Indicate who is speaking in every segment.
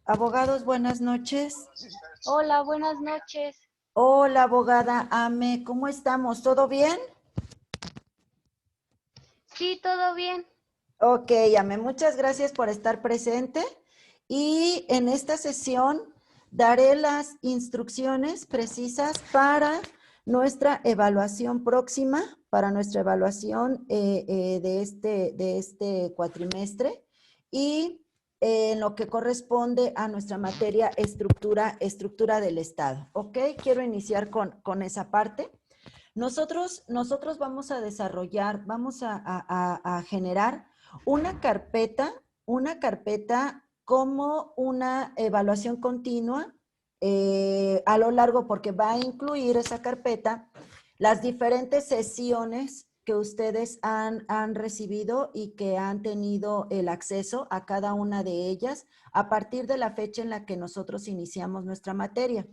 Speaker 1: Abogados, buenas noches.
Speaker 2: Hola, buenas noches.
Speaker 1: Hola, abogada Ame, ¿cómo estamos? ¿Todo bien?
Speaker 2: Sí, todo bien.
Speaker 1: Ok, Ame, muchas gracias por estar presente. Y en esta sesión daré las instrucciones precisas para nuestra evaluación próxima, para nuestra evaluación de este cuatrimestre y en lo que corresponde a nuestra materia estructura del Estado. Ok, quiero iniciar con esa parte. Nosotros vamos a desarrollar, vamos a generar una carpeta como una evaluación continua a lo largo, porque va a incluir esa carpeta las diferentes sesiones que ustedes han recibido y que han tenido el acceso a cada una de ellas a partir de la fecha en la que nosotros iniciamos nuestra materia.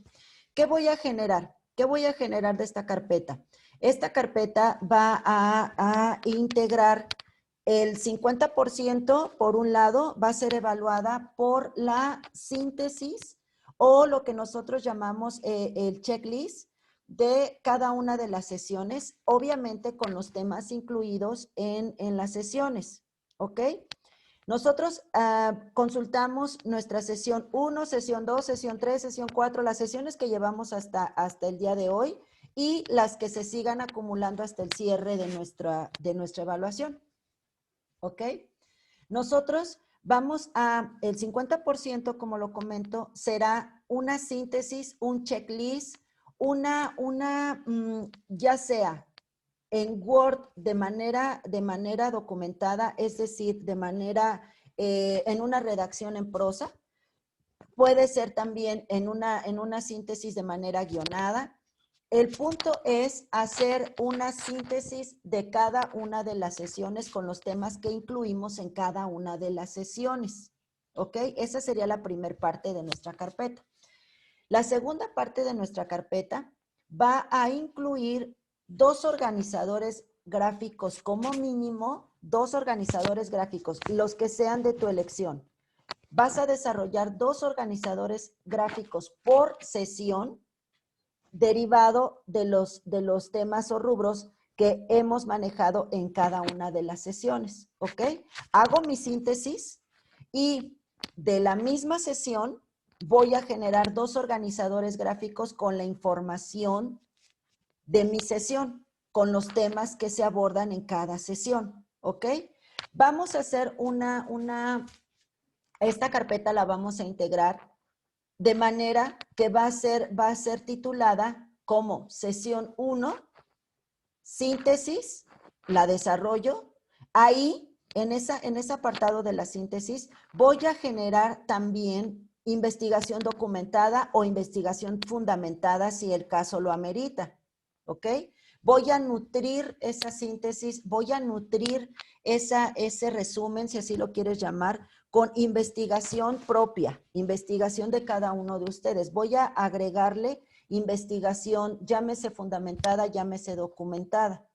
Speaker 1: ¿Qué voy a generar? ¿Qué voy a generar de esta carpeta? Esta carpeta va a integrar el 50%, por un lado, va a ser evaluada por la síntesis o lo que nosotros llamamos el checklist de cada una de las sesiones, obviamente con los temas incluidos en las sesiones, ¿ok? Nosotros consultamos nuestra sesión 1, sesión 2, sesión 3, sesión 4, las sesiones que llevamos hasta el día de hoy y las que se sigan acumulando hasta el cierre de nuestra evaluación. ¿Ok? Nosotros vamos el 50%, como lo comento, será una síntesis, un checklist, ya sea en Word de manera documentada, es decir, en una redacción en prosa. Puede ser también en una síntesis de manera guionada. El punto es hacer una síntesis de cada una de las sesiones con los temas que incluimos en cada una de las sesiones. ¿Ok? Esa sería la primera parte de nuestra carpeta. La segunda parte de nuestra carpeta va a incluir dos organizadores gráficos como mínimo, dos organizadores gráficos, los que sean de tu elección. Vas a desarrollar dos organizadores gráficos por sesión derivado de los temas o rubros que hemos manejado en cada una de las sesiones, ¿ok? Hago mi síntesis y de la misma sesión voy a generar dos organizadores gráficos con la información de mi sesión, con los temas que se abordan en cada sesión, ¿ok? Vamos a hacer esta carpeta la vamos a integrar de manera que va a ser titulada como sesión 1, síntesis, la desarrollo. Ahí, en ese apartado de la síntesis, voy a generar también investigación documentada o investigación fundamentada si el caso lo amerita, ¿ok? Voy a nutrir esa síntesis, voy a nutrir ese resumen, si así lo quieres llamar, con investigación propia, investigación de cada uno de ustedes. Voy a agregarle investigación, llámese fundamentada, llámese documentada,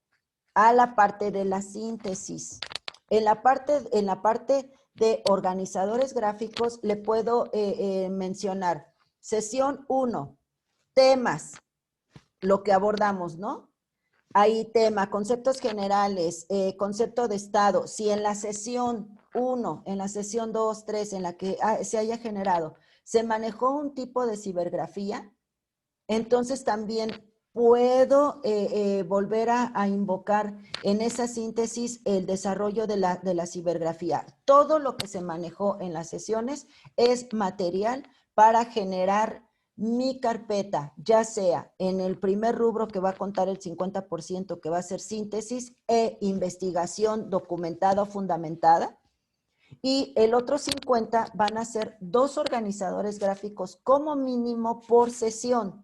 Speaker 1: a la parte de la síntesis. En la parte de organizadores gráficos le puedo mencionar sesión 1, temas, lo que abordamos, ¿no? Ahí tema, conceptos generales, concepto de estado. Si en la sesión 1, en la sesión 2, 3, en la que se haya generado, se manejó un tipo de cibergrafía, entonces también puedo volver a invocar en esa síntesis el desarrollo de la cibergrafía. Todo lo que se manejó en las sesiones es material para generar mi carpeta, ya sea en el primer rubro que va a contar el 50%, que va a ser síntesis e investigación documentada o fundamentada, y el otro 50 van a ser dos organizadores gráficos como mínimo por sesión.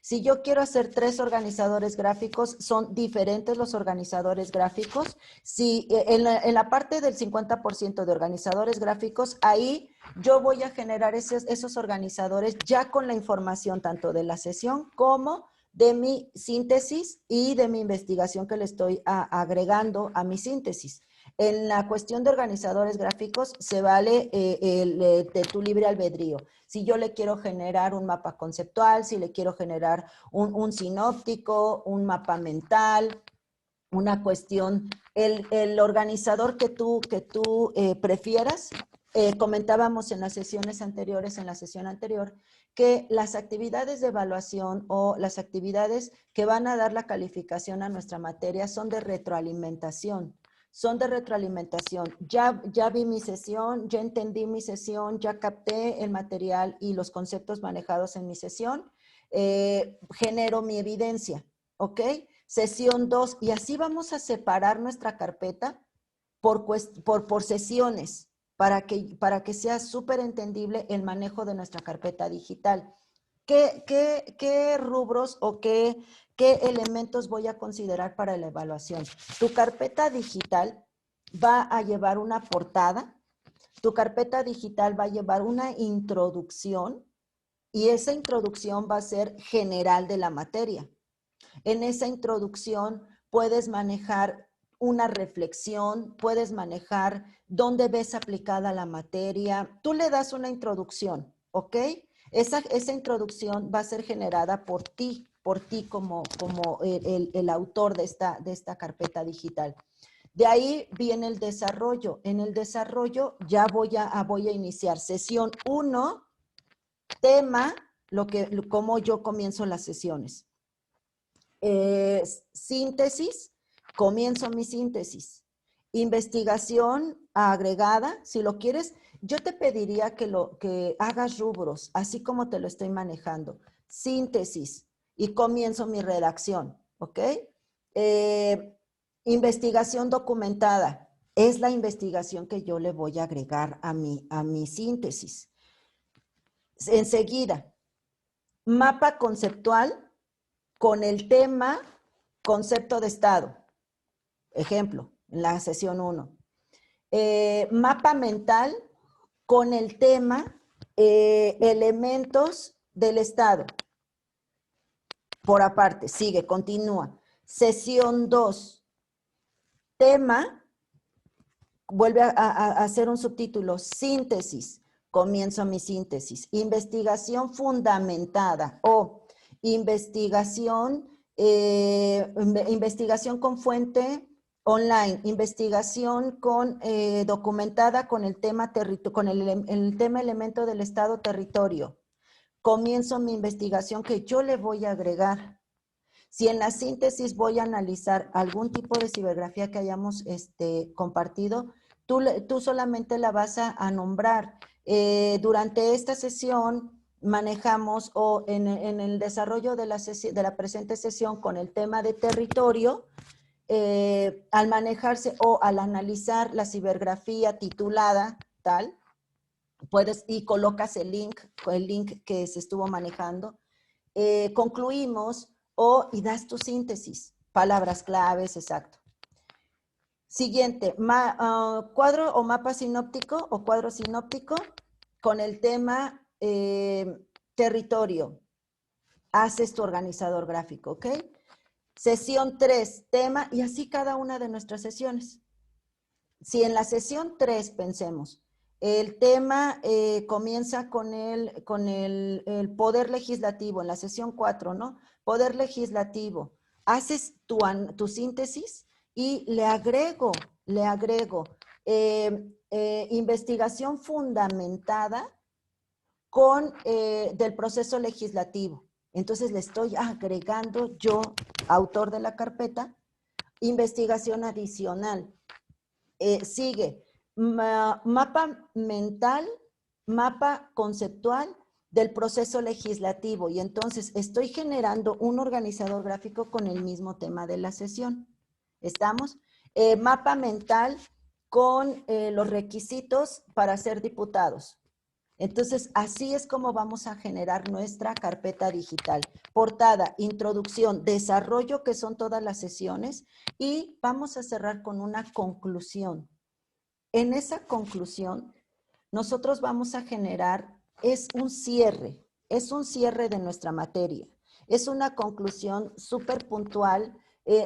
Speaker 1: Si yo quiero hacer tres organizadores gráficos, son diferentes los organizadores gráficos. Si en la parte del 50% de organizadores gráficos, ahí yo voy a generar esos organizadores ya con la información tanto de la sesión como de mi síntesis y de mi investigación que le estoy agregando a mi síntesis. En la cuestión de organizadores gráficos se vale de tu libre albedrío. Si yo le quiero generar un mapa conceptual, si le quiero generar un sinóptico, un mapa mental, una cuestión, el organizador que tú prefieras. Comentábamos en las sesiones anteriores, en la sesión anterior, que las actividades de evaluación o las actividades que van a dar la calificación a nuestra materia son de retroalimentación. Son de retroalimentación. Ya vi mi sesión, ya entendí mi sesión, ya capté el material y los conceptos manejados en mi sesión, genero mi evidencia, ¿ok? Sesión 2, y así vamos a separar nuestra carpeta por sesiones para que sea súper entendible el manejo de nuestra carpeta digital. ¿Qué rubros o qué elementos voy a considerar para la evaluación? Tu carpeta digital va a llevar una portada, tu carpeta digital va a llevar una introducción y esa introducción va a ser general de la materia. En esa introducción puedes manejar una reflexión, puedes manejar dónde ves aplicada la materia. Tú le das una introducción, ¿ok? Esa introducción va a ser generada por ti como el autor de esta carpeta digital. De ahí viene el desarrollo. En el desarrollo ya voy a iniciar sesión 1, tema, cómo yo comienzo las sesiones. Síntesis, comienzo mi síntesis. Investigación agregada, si lo quieres, yo te pediría que hagas rubros, así como te lo estoy manejando. Síntesis y comienzo mi redacción, ¿ok? Investigación documentada, es la investigación que yo le voy a agregar a mi síntesis. Enseguida, mapa conceptual con el tema concepto de estado. Ejemplo, en la sesión 1. Mapa mental con el tema elementos del estado. Por aparte, sigue, continúa. Sesión 2. Tema, vuelve a hacer un subtítulo, síntesis. Comienzo mi síntesis. Investigación fundamentada o investigación con fuente online, investigación documentada con el tema elemento del estado territorio. Comienzo mi investigación que yo le voy a agregar. Si en la síntesis voy a analizar algún tipo de cibergrafía que hayamos compartido, tú solamente la vas a nombrar. Durante esta sesión manejamos o en el desarrollo de la presente sesión con el tema de territorio, al manejarse o al analizar la cibergrafía titulada tal, puedes y colocas el link que se estuvo manejando. Concluimos y das tu síntesis, palabras claves, exacto. Siguiente, cuadro o mapa sinóptico o cuadro sinóptico con el tema territorio. Haces tu organizador gráfico, ¿ok? Sesión 3, tema, y así cada una de nuestras sesiones. Si en la sesión 3 pensemos, el tema comienza con el poder legislativo, en la sesión 4, ¿no? Poder legislativo. Haces tu síntesis y le agrego investigación fundamentada del proceso legislativo. Entonces le estoy agregando yo, autor de la carpeta, investigación adicional. Sigue, mapa mental, mapa conceptual del proceso legislativo, y entonces estoy generando un organizador gráfico con el mismo tema de la sesión. ¿Estamos? Mapa mental con los requisitos para ser diputados. Entonces, así es como vamos a generar nuestra carpeta digital. Portada, introducción, desarrollo, que son todas las sesiones, y vamos a cerrar con una conclusión. En esa conclusión, nosotros vamos a generar, es un cierre de nuestra materia. Es una conclusión súper puntual,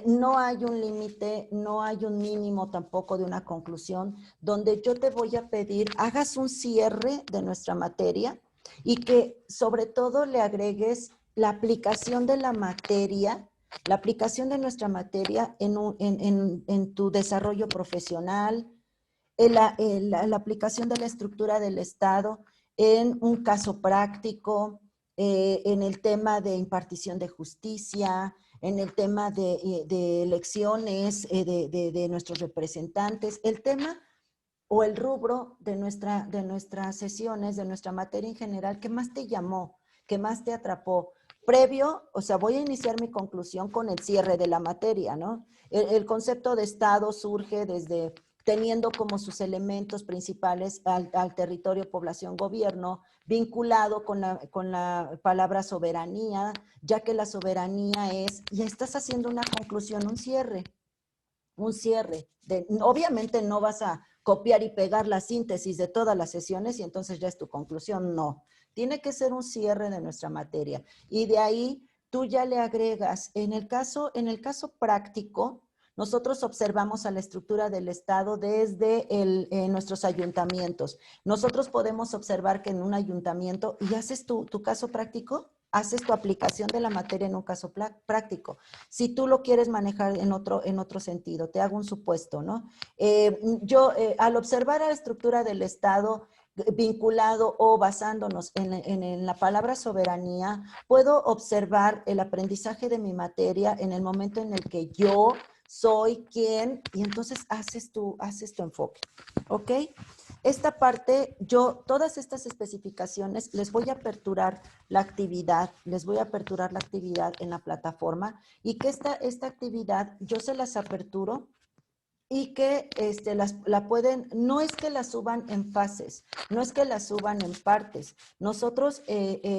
Speaker 1: No hay un límite, no hay un mínimo tampoco de una conclusión, donde yo te voy a pedir, hagas un cierre de nuestra materia y que sobre todo le agregues la aplicación de la materia, la aplicación de nuestra materia en tu desarrollo profesional, la aplicación de la estructura del Estado en un caso práctico, en el tema de impartición de justicia, en el tema de elecciones de nuestros representantes, el tema o el rubro de nuestras sesiones, de nuestra materia en general, ¿qué más te llamó? ¿Qué más te atrapó? Previo, o sea, voy a iniciar mi conclusión con el cierre de la materia, ¿no? El concepto de Estado surge desde teniendo como sus elementos principales al territorio, población, gobierno, vinculado con la palabra soberanía, ya que la soberanía es, y estás haciendo una conclusión, un cierre. Obviamente no vas a copiar y pegar la síntesis de todas las sesiones y entonces ya es tu conclusión, no. Tiene que ser un cierre de nuestra materia. Y de ahí tú ya le agregas, en el caso práctico, nosotros observamos a la estructura del Estado desde nuestros ayuntamientos. Nosotros podemos observar que en un ayuntamiento, y haces tu caso práctico, haces tu aplicación de la materia en un caso práctico. Si tú lo quieres manejar en otro sentido, te hago un supuesto, ¿no? Al observar a la estructura del Estado vinculado o basándonos en la palabra soberanía, puedo observar el aprendizaje de mi materia en el momento en el que yo soy quien, y entonces haces tu enfoque, ¿ok? Esta parte, todas estas especificaciones, les voy a aperturar la actividad, en la plataforma y que esta actividad yo se las aperturo y que la pueden, no es que la suban en fases, no es que la suban en partes. Nosotros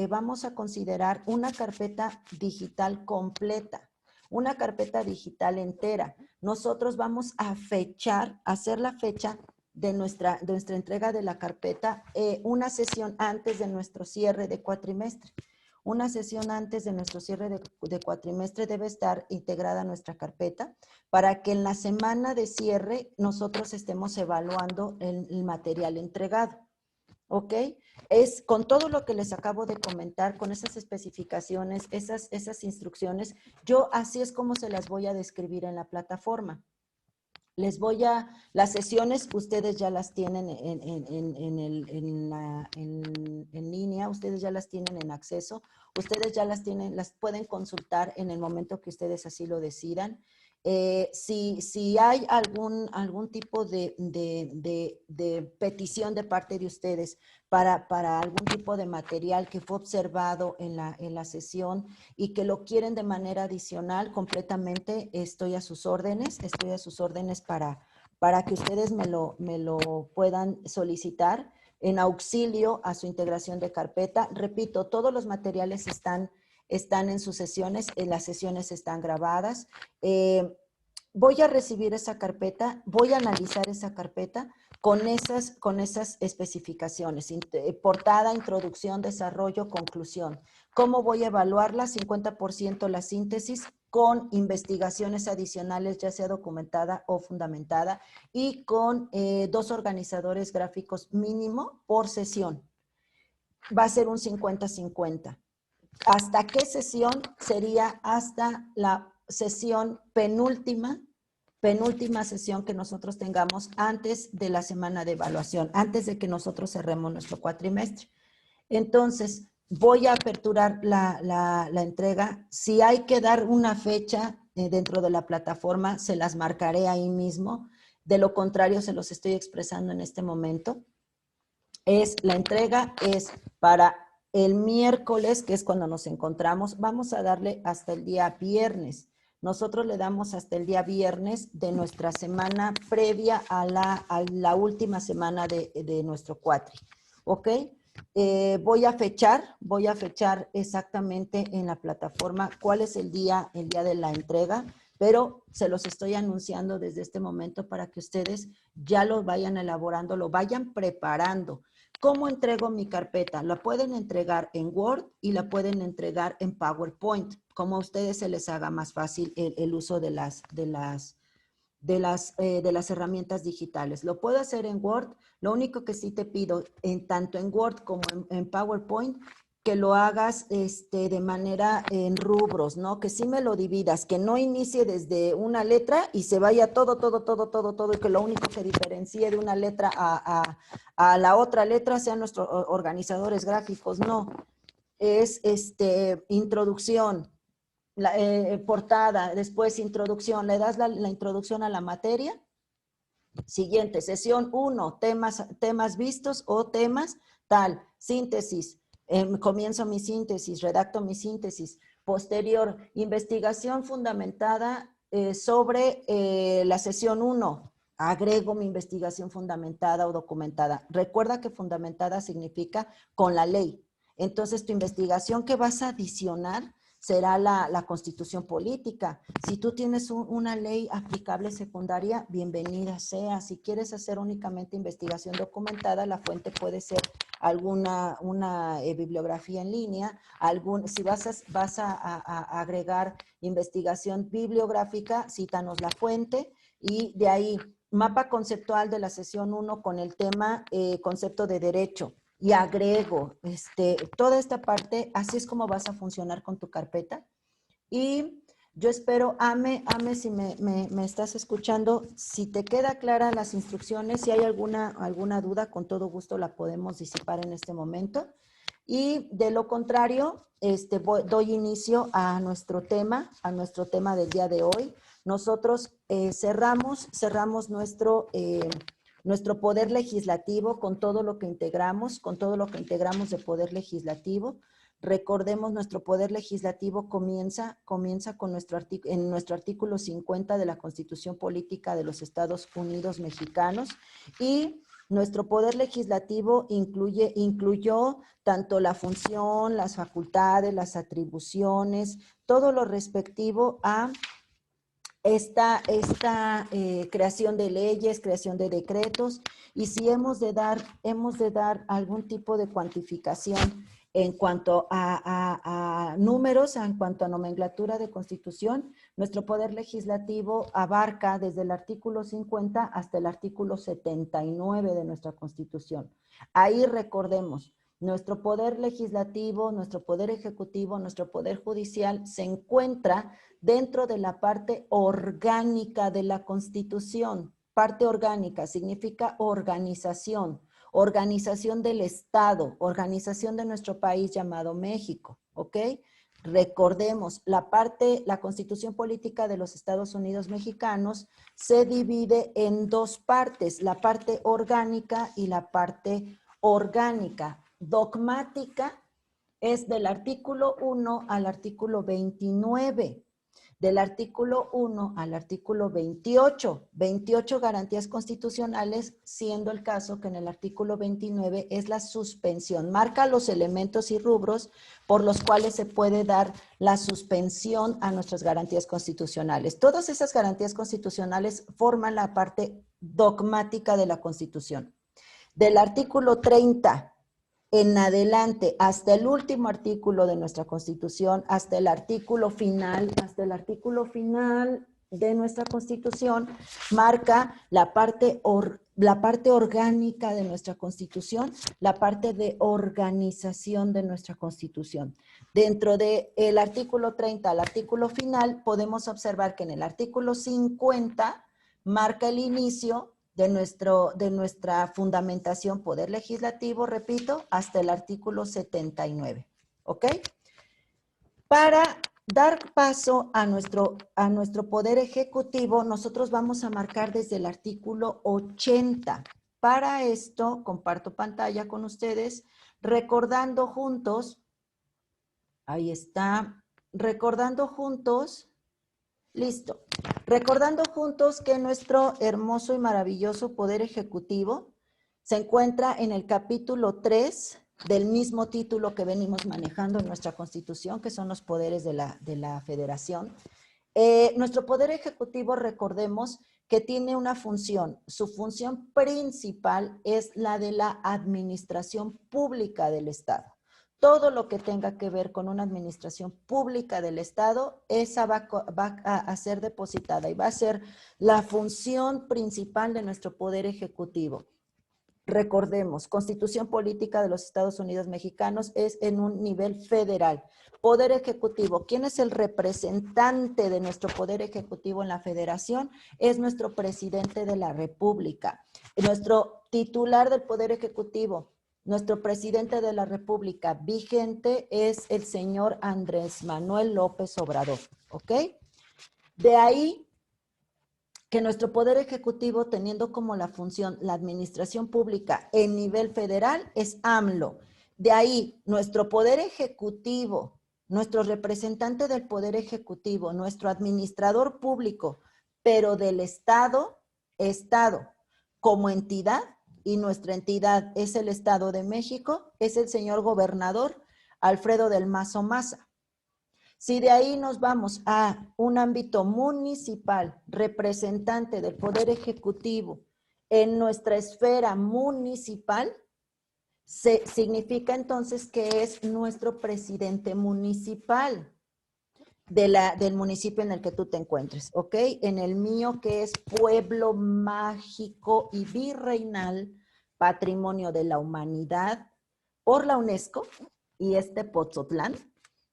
Speaker 1: vamos a considerar una carpeta digital completa, una carpeta digital entera. Nosotros vamos a hacer la fecha de nuestra entrega de la carpeta, una sesión antes de nuestro cierre de cuatrimestre. Una sesión antes de nuestro cierre de cuatrimestre debe estar integrada nuestra carpeta para que en la semana de cierre nosotros estemos evaluando el material entregado. ¿Ok? Es con todo lo que les acabo de comentar, con esas especificaciones, esas instrucciones, yo así es como se las voy a describir en la plataforma. Las sesiones ustedes ya las tienen en línea, ustedes ya las tienen en acceso, ustedes ya las pueden consultar en el momento que ustedes así lo decidan. Si hay algún tipo de petición de parte de ustedes para algún tipo de material que fue observado en la sesión y que lo quieren de manera adicional, completamente estoy a sus órdenes para que ustedes me lo puedan solicitar en auxilio a su integración de carpeta. Repito, todos los materiales están en sus sesiones, las sesiones están grabadas. Voy a recibir esa carpeta, voy a analizar esa carpeta con esas especificaciones, portada, introducción, desarrollo, conclusión. ¿Cómo voy a evaluarla? 50% la síntesis con investigaciones adicionales, ya sea documentada o fundamentada, y con 2 organizadores gráficos mínimo por sesión. Va a ser un 50-50. ¿Hasta qué sesión? Sería hasta la sesión penúltima sesión que nosotros tengamos antes de la semana de evaluación, antes de que nosotros cerremos nuestro cuatrimestre. Entonces, voy a aperturar la entrega. Si hay que dar una fecha dentro de la plataforma, se las marcaré ahí mismo. De lo contrario, se los estoy expresando en este momento. La entrega es para el miércoles, que es cuando nos encontramos. Vamos a darle hasta el día viernes. Nosotros le damos hasta el día viernes de nuestra semana previa a la última semana de nuestro cuatri. ¿Ok? Voy a fechar exactamente en la plataforma cuál es el día de la entrega, pero se los estoy anunciando desde este momento para que ustedes ya lo vayan elaborando, lo vayan preparando. ¿Cómo entrego mi carpeta? La pueden entregar en Word y la pueden entregar en PowerPoint, como a ustedes se les haga más fácil el uso de las herramientas digitales. Lo puedo hacer en Word, lo único que sí te pido, tanto en Word como en PowerPoint, que lo hagas de manera en rubros, ¿no? Que sí me lo dividas, que no inicie desde una letra y se vaya todo, y que lo único que diferencie de una letra a la otra letra sean nuestros organizadores gráficos, no. Es introducción, portada, después introducción, le das la introducción a la materia. Siguiente, sesión 1, temas vistos o temas, tal, síntesis, comienzo mi síntesis, redacto mi síntesis. Posterior, investigación fundamentada sobre la sesión 1, agrego mi investigación fundamentada o documentada. Recuerda que fundamentada significa con la ley. Entonces, tu investigación que vas a adicionar será la constitución política. Si tú tienes una ley aplicable secundaria, bienvenida sea. Si quieres hacer únicamente investigación documentada, la fuente puede ser una bibliografía en línea. Si vas a agregar investigación bibliográfica, cítanos la fuente y de ahí mapa conceptual de la sesión 1 con el tema concepto de derecho. Y agrego toda esta parte, así es como vas a funcionar con tu carpeta. Y yo espero, Ame, si me estás escuchando, si te queda clara las instrucciones, si hay alguna duda, con todo gusto la podemos disipar en este momento. Y de lo contrario, doy inicio a nuestro tema del día de hoy. Nosotros cerramos nuestro poder legislativo con todo lo que integramos de poder legislativo. Recordemos, nuestro poder legislativo comienza con en nuestro artículo 50 de la Constitución Política de los Estados Unidos Mexicanos, y nuestro poder legislativo incluyó tanto la función, las facultades, las atribuciones, todo lo respectivo a esta creación de leyes, creación de decretos, y si hemos de dar algún tipo de cuantificación en cuanto a números, en cuanto a nomenclatura de constitución, nuestro poder legislativo abarca desde el artículo 50 hasta el artículo 79 de nuestra constitución. Ahí recordemos, nuestro poder legislativo, nuestro poder ejecutivo, nuestro poder judicial se encuentra dentro de la parte orgánica de la Constitución. Parte orgánica significa organización del Estado, organización de nuestro país llamado México, ¿ok? Recordemos, la Constitución Política de los Estados Unidos Mexicanos se divide en dos partes, la parte orgánica y la parte orgánica. Dogmática es del artículo 1 al artículo 29. Del artículo 1 al artículo 28, 28 garantías constitucionales, siendo el caso que en el artículo 29 es la suspensión. Marca los elementos y rubros por los cuales se puede dar la suspensión a nuestras garantías constitucionales. Todas esas garantías constitucionales forman la parte dogmática de la Constitución. Del artículo 30 en adelante, hasta el último artículo de nuestra Constitución, hasta el artículo final de nuestra Constitución, marca la parte orgánica de nuestra Constitución, la parte de organización de nuestra Constitución. Dentro del artículo 30 al artículo final, podemos observar que en el artículo 50 marca el inicio de nuestra fundamentación poder legislativo, repito, hasta el artículo 79, ¿ok? Para dar paso a nuestro poder ejecutivo, nosotros vamos a marcar desde el artículo 80. Para esto, comparto pantalla con ustedes, recordando juntos, ahí está, recordando juntos, listo. Recordando juntos que nuestro hermoso y maravilloso poder ejecutivo se encuentra en el capítulo 3 del mismo título que venimos manejando en nuestra Constitución, que son los poderes de la Federación. Nuestro poder ejecutivo, recordemos que tiene una función. Su función principal es la de la administración pública del Estado. Todo lo que tenga que ver con una administración pública del Estado, esa va a ser depositada y va a ser la función principal de nuestro Poder Ejecutivo. Recordemos, Constitución Política de los Estados Unidos Mexicanos es en un nivel federal. Poder Ejecutivo, ¿quién es el representante de nuestro Poder Ejecutivo en la Federación? Es nuestro presidente de la República. Nuestro titular del Poder Ejecutivo, nuestro presidente de la República vigente es el señor Andrés Manuel López Obrador, ¿ok? De ahí que nuestro Poder Ejecutivo, teniendo como la función la administración pública en nivel federal, es AMLO. De ahí, nuestro Poder Ejecutivo, nuestro representante del Poder Ejecutivo, nuestro administrador público, pero del Estado como entidad, y nuestra entidad es el Estado de México, es el señor gobernador Alfredo del Mazo Maza. Si de ahí nos vamos a un ámbito municipal, representante del Poder Ejecutivo en nuestra esfera municipal, significa entonces que es nuestro presidente municipal del municipio en el que tú te encuentres, ¿ok? En el mío, que es Pueblo Mágico y Virreinal, Patrimonio de la Humanidad por la UNESCO, y Pozotlán,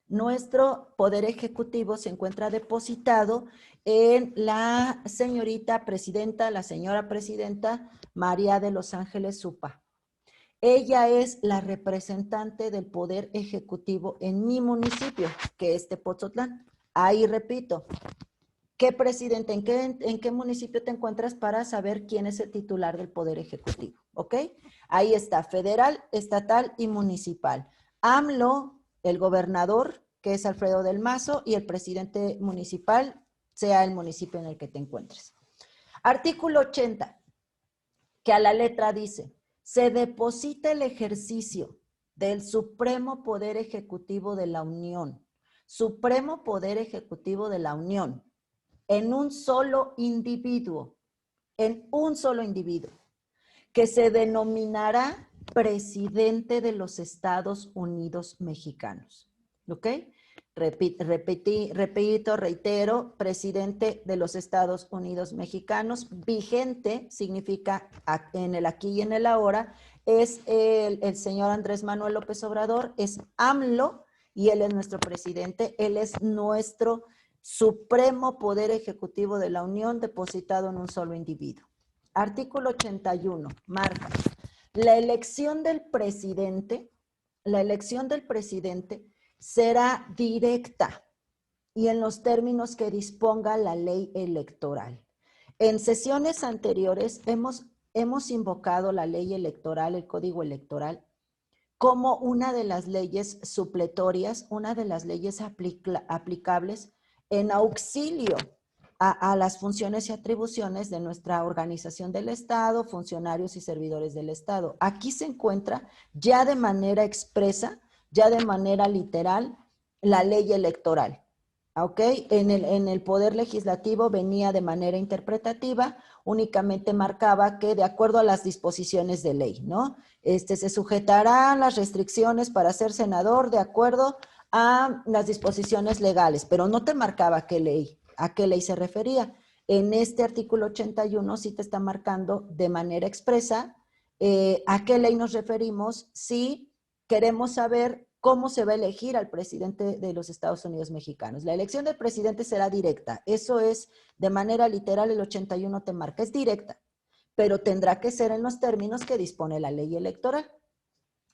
Speaker 1: nuestro Poder Ejecutivo se encuentra depositado en la señorita presidenta, la señora presidenta María de los Ángeles Zupa. Ella es la representante del Poder Ejecutivo en mi municipio, que es Pozotlán. Ahí repito, ¿qué presidente, en qué municipio te encuentras para saber quién es el titular del Poder Ejecutivo? ¿Ok? Ahí está, federal, estatal y municipal. AMLO, el gobernador, que es Alfredo del Mazo, y el presidente municipal, sea el municipio en el que te encuentres. Artículo 80, que a la letra dice, se deposita el ejercicio del Supremo Poder Ejecutivo de la Unión, Supremo Poder Ejecutivo de la Unión, en un solo individuo, que se denominará presidente de los Estados Unidos Mexicanos. ¿Ok? Reitero, presidente de los Estados Unidos Mexicanos, vigente significa en el aquí y en el ahora, es el señor Andrés Manuel López Obrador, es AMLO, y él es nuestro presidente, él es nuestro Supremo Poder Ejecutivo de la Unión depositado en un solo individuo. Artículo 81, marca, la elección del presidente será directa y en los términos que disponga la ley electoral. En sesiones anteriores hemos invocado la ley electoral, el código electoral, como una de las leyes supletorias, una de las leyes aplicables en auxilio a las funciones y atribuciones de nuestra organización del Estado, funcionarios y servidores del Estado. Aquí se encuentra ya de manera expresa, ya de manera literal, la ley electoral. ¿Ok? En el Poder Legislativo venía de manera interpretativa, únicamente marcaba que de acuerdo a las disposiciones de ley, ¿no? Se sujetarán las restricciones para ser senador de acuerdo a las disposiciones legales, pero no te marcaba a qué ley se refería. En este artículo 81 sí te está marcando de manera expresa a qué ley nos referimos si queremos saber cómo se va a elegir al presidente de los Estados Unidos Mexicanos. La elección del presidente será directa. Eso es, de manera literal, el 81 te marca, es directa, pero tendrá que ser en los términos que dispone la ley electoral.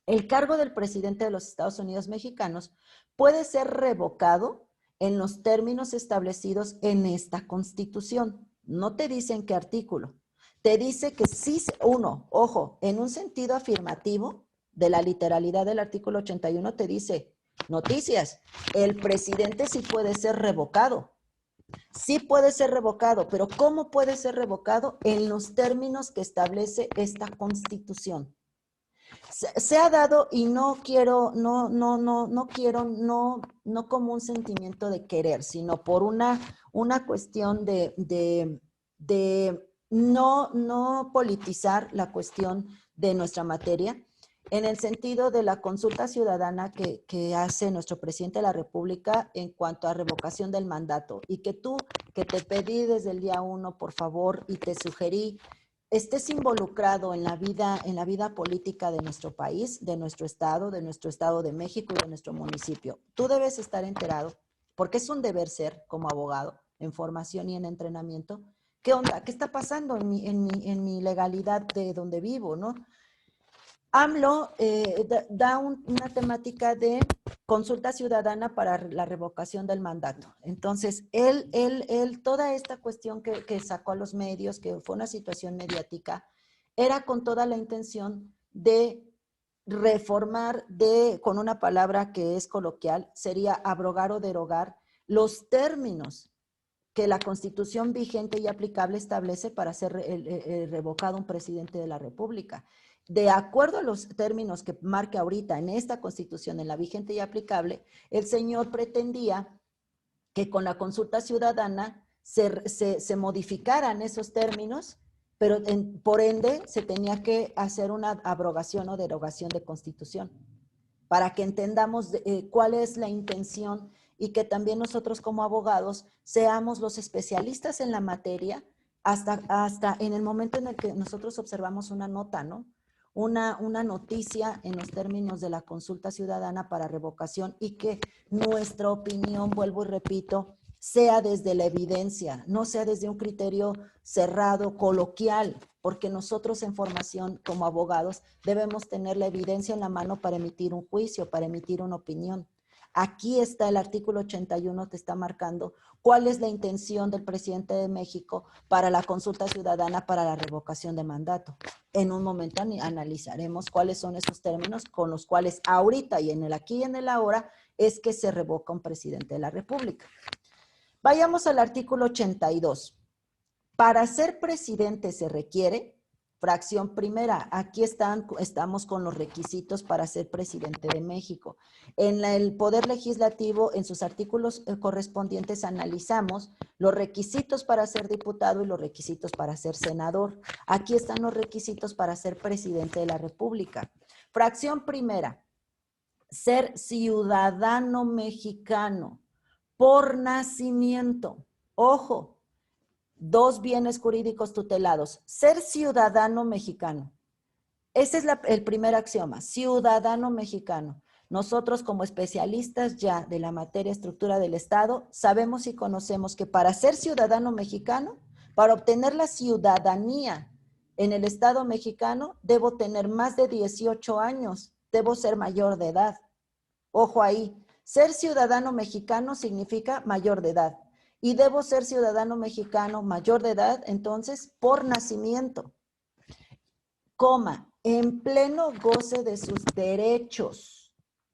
Speaker 1: El cargo del presidente de los Estados Unidos Mexicanos puede ser revocado en los términos establecidos en esta Constitución. No te dice en qué artículo. Te dice que sí, ojo, en un sentido afirmativo de la literalidad del artículo 81 te dice, noticias, el presidente sí puede ser revocado. Sí puede ser revocado, pero ¿cómo puede ser revocado? En los términos que establece esta Constitución. Se ha dado, y no como un sentimiento de querer, sino por una cuestión de de no politizar la cuestión de nuestra materia, en el sentido de la consulta ciudadana que hace nuestro presidente de la República en cuanto a revocación del mandato, y que tú, que te pedí desde el día 1, por favor, y te sugerí, estés involucrado en la vida política de nuestro país, de nuestro estado de México y de nuestro municipio. Tú debes estar enterado, porque es un deber ser como abogado, en formación y en entrenamiento. ¿Qué onda? ¿Qué está pasando en mi legalidad de donde vivo, no? AMLO da una temática de consulta ciudadana para la revocación del mandato. Entonces, toda esta cuestión que sacó a los medios, que fue una situación mediática, era con toda la intención de reformar, con una palabra que es coloquial, sería abrogar o derogar los términos que la Constitución vigente y aplicable establece para ser revocado un presidente de la República. De acuerdo a los términos que marca ahorita en esta Constitución, en la vigente y aplicable, el señor pretendía que con la consulta ciudadana se modificaran esos términos, pero por ende se tenía que hacer una abrogación o derogación de Constitución, para que entendamos cuál es la intención y que también nosotros como abogados seamos los especialistas en la materia hasta en el momento en el que nosotros observamos una nota, ¿no? Una noticia en los términos de la consulta ciudadana para revocación, y que nuestra opinión, vuelvo y repito, sea desde la evidencia, no sea desde un criterio cerrado, coloquial, porque nosotros en formación como abogados debemos tener la evidencia en la mano para emitir un juicio, para emitir una opinión. Aquí está el artículo 81, te está marcando cuál es la intención del presidente de México para la consulta ciudadana para la revocación de mandato. En un momento analizaremos cuáles son esos términos con los cuales ahorita y en el aquí y en el ahora es que se revoca un presidente de la República. Vayamos al artículo 82. Para ser presidente se requiere, fracción primera, aquí estamos con los requisitos para ser presidente de México. En el Poder Legislativo, en sus artículos correspondientes, analizamos los requisitos para ser diputado y los requisitos para ser senador. Aquí están los requisitos para ser presidente de la República. Fracción primera, ser ciudadano mexicano por nacimiento. Ojo, dos bienes jurídicos tutelados. Ser ciudadano mexicano. Ese es el primer axioma, ciudadano mexicano. Nosotros como especialistas ya de la materia estructura del Estado, sabemos y conocemos que para ser ciudadano mexicano, para obtener la ciudadanía en el Estado mexicano, debo tener más de 18 años, debo ser mayor de edad. Ojo ahí, ser ciudadano mexicano significa mayor de edad. Y debo ser ciudadano mexicano mayor de edad, entonces, por nacimiento, coma, en pleno goce de sus derechos.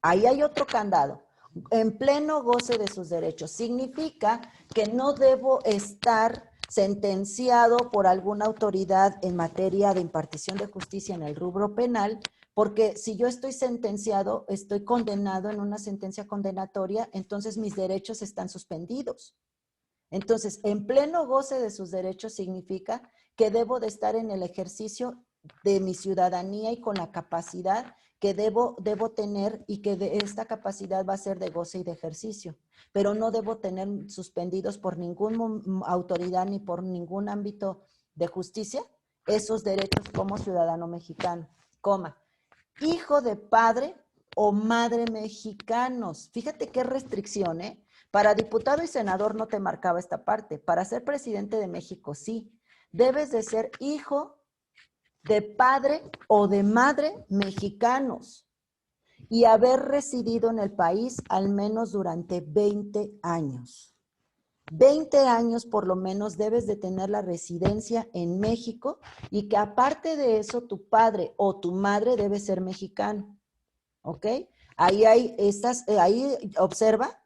Speaker 1: Ahí hay otro candado. En pleno goce de sus derechos. Significa que no debo estar sentenciado por alguna autoridad en materia de impartición de justicia en el rubro penal, porque si yo estoy sentenciado, estoy condenado en una sentencia condenatoria, entonces mis derechos están suspendidos. Entonces, en pleno goce de sus derechos significa que debo de estar en el ejercicio de mi ciudadanía y con la capacidad que debo tener, y que esta capacidad va a ser de goce y de ejercicio, pero no debo tener suspendidos por ninguna autoridad ni por ningún ámbito de justicia esos derechos como ciudadano mexicano, coma, hijo de padre o madre mexicanos. Fíjate qué restricción, ¿eh? Para diputado y senador no te marcaba esta parte. Para ser presidente de México, sí. Debes de ser hijo de padre o de madre mexicanos y haber residido en el país al menos durante 20 años. 20 años por lo menos debes de tener la residencia en México, y que aparte de eso tu padre o tu madre debe ser mexicano. ¿Ok? Ahí hay ahí observa.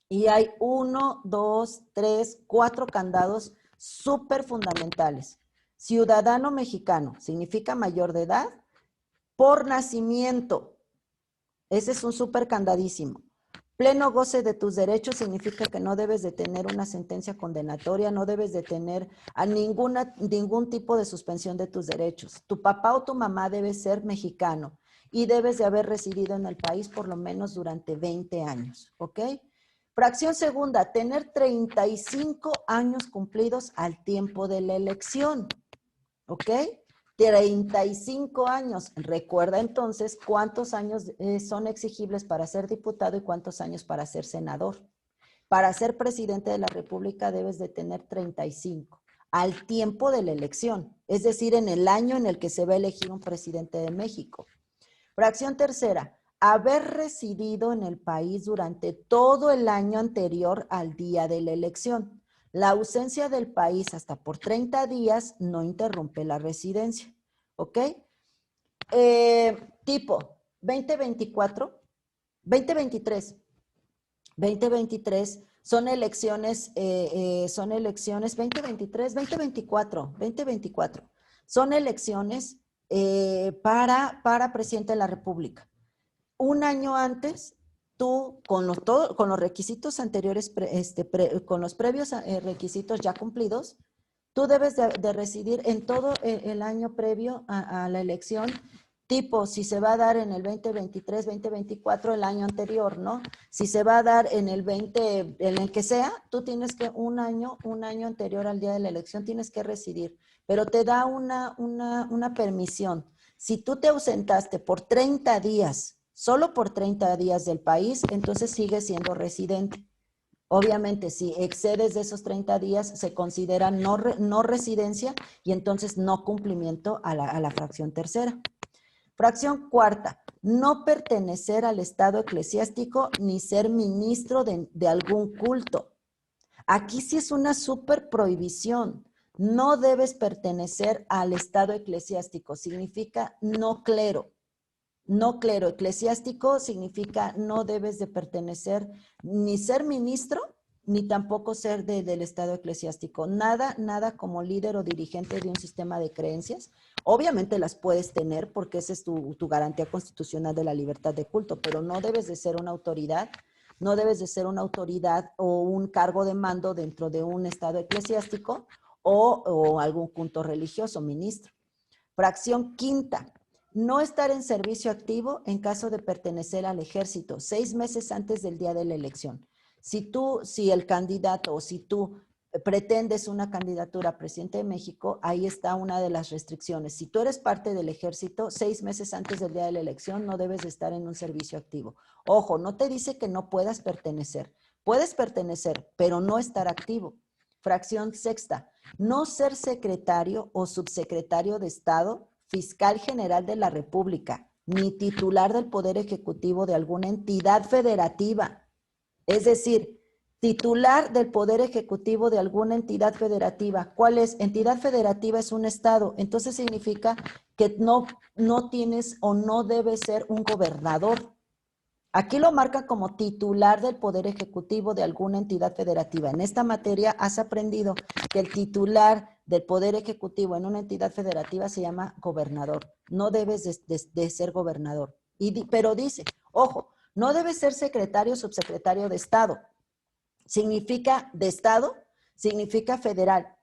Speaker 1: Y hay 1, 2, 3, 4 candados súper fundamentales. Ciudadano mexicano significa mayor de edad por nacimiento. Ese es un súper candadísimo. Pleno goce de tus derechos significa que no debes de tener una sentencia condenatoria, no debes de tener ningún tipo de suspensión de tus derechos. Tu papá o tu mamá debe ser mexicano y debes de haber residido en el país por lo menos durante 20 años, ¿ok? Fracción segunda, tener 35 años cumplidos al tiempo de la elección, ¿ok? 35 años. Recuerda entonces cuántos años son exigibles para ser diputado y cuántos años para ser senador. Para ser presidente de la República debes de tener 35 al tiempo de la elección, es decir, en el año en el que se va a elegir un presidente de México. Fracción tercera, haber residido en el país durante todo el año anterior al día de la elección. La ausencia del país hasta por 30 días no interrumpe la residencia, ¿ok? Tipo 2024, 2023, 2023 son elecciones 2023, 2024, son elecciones para presidente de la República. Un año antes, tú con los requisitos anteriores, con los previos requisitos ya cumplidos, tú debes de residir en todo el año previo a la elección, tipo si se va a dar en el 2023, 2024, el año anterior, ¿no? Si se va a dar en el 20, en el que sea, tú tienes que un año anterior al día de la elección tienes que residir, pero te da una permisión. Si tú te ausentaste por 30 días, solo por 30 días del país, entonces sigues siendo residente. Obviamente, si excedes de esos 30 días, se considera no residencia y entonces no cumplimiento a la fracción tercera. Fracción cuarta, no pertenecer al estado eclesiástico ni ser ministro de algún culto. Aquí sí es una súper prohibición. No debes pertenecer al estado eclesiástico, significa no clero. No clero, eclesiástico significa no debes de pertenecer ni ser ministro, ni tampoco ser del estado eclesiástico. Nada como líder o dirigente de un sistema de creencias. Obviamente las puedes tener porque esa es tu garantía constitucional de la libertad de culto, pero no debes de ser una autoridad, no debes de ser una autoridad o un cargo de mando dentro de un estado eclesiástico o algún culto religioso, ministro. Fracción quinta, no estar en servicio activo en caso de pertenecer al ejército 6 meses antes del día de la elección. Si el candidato o si tú pretendes una candidatura a presidente de México, ahí está una de las restricciones. Si tú eres parte del ejército, 6 meses antes del día de la elección no debes de estar en un servicio activo. Ojo, no te dice que no puedas pertenecer. Puedes pertenecer, pero no estar activo. Fracción sexta, no ser secretario o subsecretario de Estado, fiscal general de la República, ni titular del Poder Ejecutivo de alguna entidad federativa. Es decir, titular del Poder Ejecutivo de alguna entidad federativa. ¿Cuál es? Entidad federativa es un Estado. Entonces significa que no tienes o no debes ser un gobernador. Aquí lo marca como titular del Poder Ejecutivo de alguna entidad federativa. En esta materia has aprendido que el titular del Poder Ejecutivo en una entidad federativa se llama gobernador. No debes de ser gobernador. Pero dice, ojo, no debes ser secretario o subsecretario de Estado. Significa de Estado, significa federal.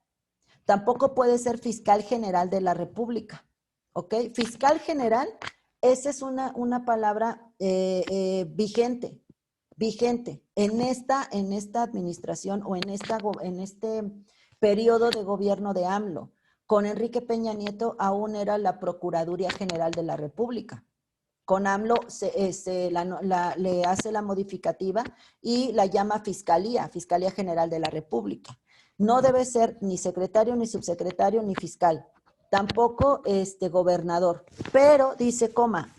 Speaker 1: Tampoco puede ser fiscal general de la República. ¿Ok? Fiscal general, esa es una palabra vigente en esta administración o en este periodo de gobierno de AMLO. Con Enrique Peña Nieto aún era la Procuraduría General de la República. Con AMLO le hace la modificativa y la llama Fiscalía General de la República. No debe ser ni secretario, ni subsecretario, ni fiscal. Tampoco gobernador. Pero dice,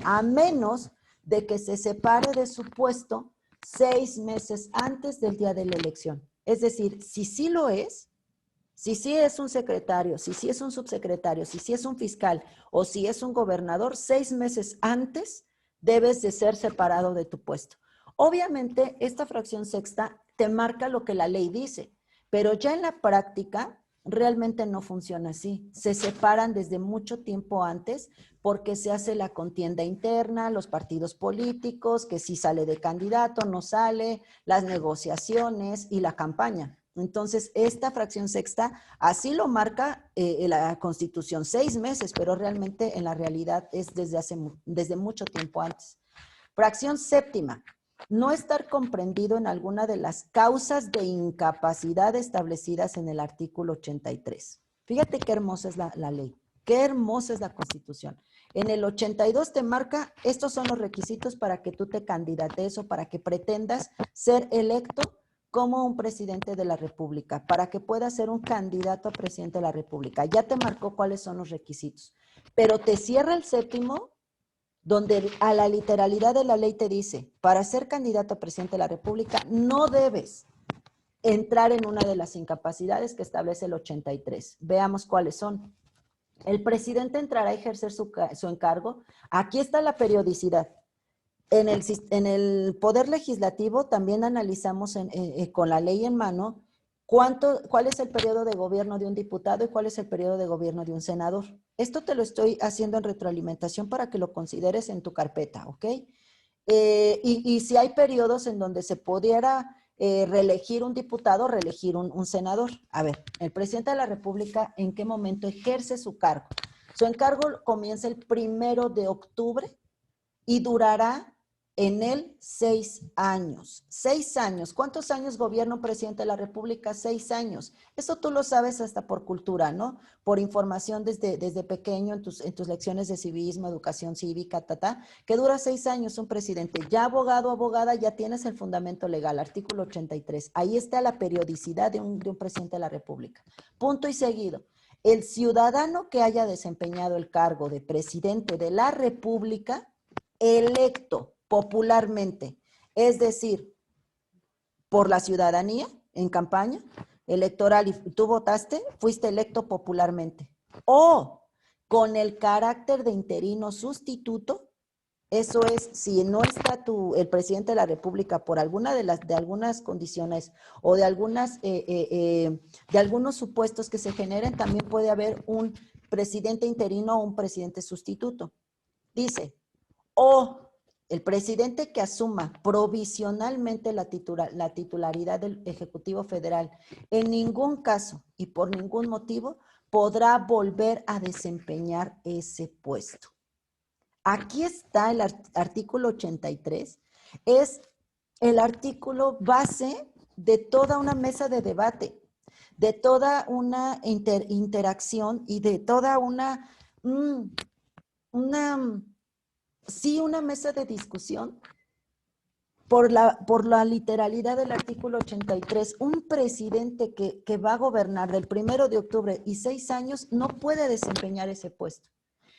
Speaker 1: a menos de que se separe de su puesto 6 meses antes del día de la elección. Es decir, si sí lo es, si sí es un secretario, si sí es un subsecretario, si sí es un fiscal o si es un gobernador, 6 meses antes debes de ser separado de tu puesto. Obviamente, esta fracción sexta te marca lo que la ley dice, pero ya en la práctica, realmente no funciona así. Se separan desde mucho tiempo antes porque se hace la contienda interna, los partidos políticos, que si sale de candidato, no sale, las negociaciones y la campaña. Entonces, esta fracción sexta, así lo marca la Constitución, 6 meses, pero realmente en la realidad es desde mucho tiempo antes. Fracción séptima, no estar comprendido en alguna de las causas de incapacidad establecidas en el artículo 83. Fíjate qué hermosa es la ley, qué hermosa es la Constitución. En el 82 te marca, estos son los requisitos para que tú te candidates o para que pretendas ser electo como un presidente de la República, para que puedas ser un candidato a presidente de la República. Ya te marcó cuáles son los requisitos, pero te cierra el séptimo, donde a la literalidad de la ley te dice, para ser candidato a presidente de la República no debes entrar en una de las incapacidades que establece el 83. Veamos cuáles son. El presidente entrará a ejercer su encargo. Aquí está la periodicidad. En el Poder Legislativo también analizamos con la ley en mano cuál es el periodo de gobierno de un diputado y cuál es el periodo de gobierno de un senador. Esto te lo estoy haciendo en retroalimentación para que lo consideres en tu carpeta, ¿ok? Y si hay periodos en donde se pudiera reelegir un diputado, reelegir un senador. A ver, el presidente de la República, ¿en qué momento ejerce su cargo? Su encargo comienza el 1 de octubre y durará en él 6 años. 6 años. ¿Cuántos años gobierna un presidente de la República? 6 años. Eso tú lo sabes hasta por cultura, ¿no? Por información desde pequeño en tus lecciones de civismo, educación cívica, que dura 6 años un presidente. Ya abogado, abogada, ya tienes el fundamento legal, artículo 83. Ahí está la periodicidad de un presidente de la República. Punto y seguido. El ciudadano que haya desempeñado el cargo de presidente de la República electo popularmente, es decir, por la ciudadanía en campaña electoral y tú votaste, fuiste electo popularmente. O con el carácter de interino sustituto, eso es, si no está el presidente de la República por alguna de algunas condiciones o de algunos supuestos que se generen, también puede haber un presidente interino o un presidente sustituto. Dice, o el presidente que asuma provisionalmente la titularidad del Ejecutivo Federal en ningún caso y por ningún motivo podrá volver a desempeñar ese puesto. Aquí está el artículo 83, es el artículo base de toda una mesa de debate, de toda una interacción y de toda una mesa de discusión por la literalidad del artículo 83. Un presidente que va a gobernar del 1 de octubre y 6 años no puede desempeñar ese puesto.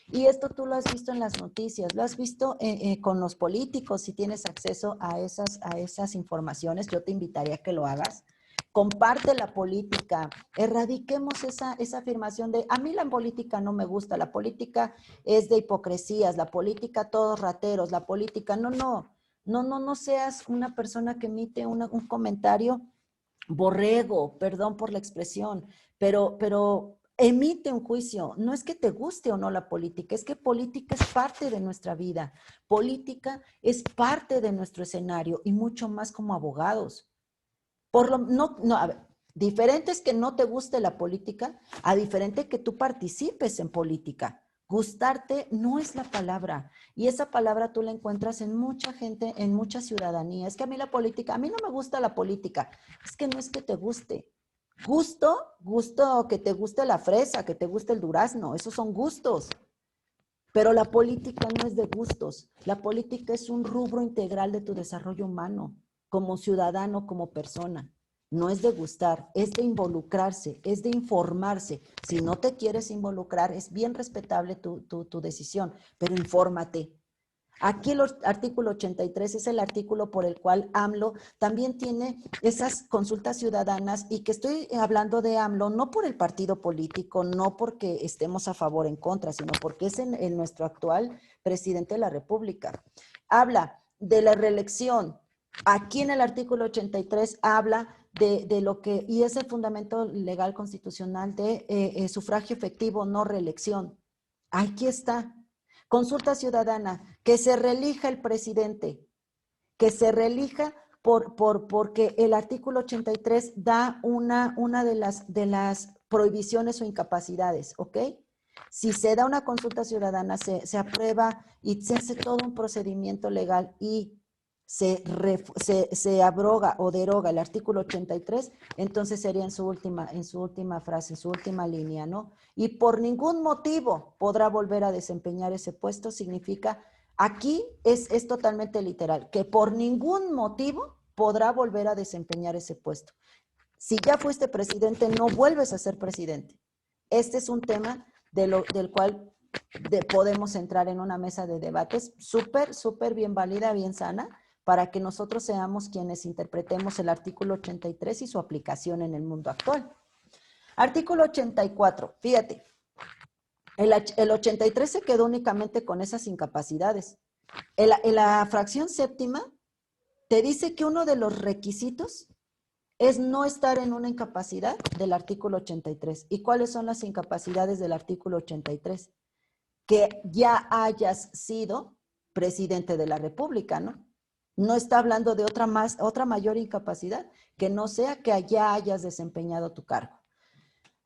Speaker 1: Y esto tú lo has visto en las noticias, lo has visto con los políticos. Si tienes acceso a esas informaciones, yo te invitaría a que lo hagas. Comparte la política, erradiquemos esa afirmación de a mí la política no me gusta, la política es de hipocresías, la política todos rateros, la política, no seas una persona que emite un comentario borrego, perdón por la expresión, pero emite un juicio. No es que te guste o no la política, es que política es parte de nuestra vida, política es parte de nuestro escenario y mucho más como abogados. A ver, diferente es que no te guste la política, a diferente que tú participes en política. Gustarte no es la palabra, y esa palabra tú la encuentras en mucha gente, en mucha ciudadanía. Es que a mí a mí no me gusta la política. Es que no es que te guste. Gusto que te guste la fresa, que te guste el durazno, esos son gustos. Pero la política no es de gustos. La política es un rubro integral de tu desarrollo humano, como ciudadano, como persona. No es de gustar, es de involucrarse, es de informarse. Si no te quieres involucrar, es bien respetable tu decisión, pero infórmate. Aquí el artículo 83 es el artículo por el cual AMLO también tiene esas consultas ciudadanas, y que estoy hablando de AMLO no por el partido político, no porque estemos a favor o en contra, sino porque es en nuestro actual presidente de la República. Habla de la reelección. Aquí en el artículo 83 habla de lo que, y es el fundamento legal constitucional de sufragio efectivo, no reelección. Aquí está. Consulta ciudadana, que se reelija el presidente, que se reelija porque el artículo 83 da una de las prohibiciones o incapacidades, ¿ok? Si se da una consulta ciudadana, se aprueba y se hace todo un procedimiento legal y se abroga o deroga el artículo 83, entonces sería en su última frase, en su última línea, ¿no? Y por ningún motivo podrá volver a desempeñar ese puesto, significa, aquí es totalmente literal, que por ningún motivo podrá volver a desempeñar ese puesto. Si ya fuiste presidente, no vuelves a ser presidente. Este es un tema del cual podemos entrar en una mesa de debates súper bien válida, bien sana, para que nosotros seamos quienes interpretemos el artículo 83 y su aplicación en el mundo actual. Artículo 84, fíjate, el 83 se quedó únicamente con esas incapacidades. En la fracción séptima te dice que uno de los requisitos es no estar en una incapacidad del artículo 83. ¿Y cuáles son las incapacidades del artículo 83? Que ya hayas sido presidente de la República, ¿no? No está hablando de otra mayor incapacidad, que no sea que ya hayas desempeñado tu cargo.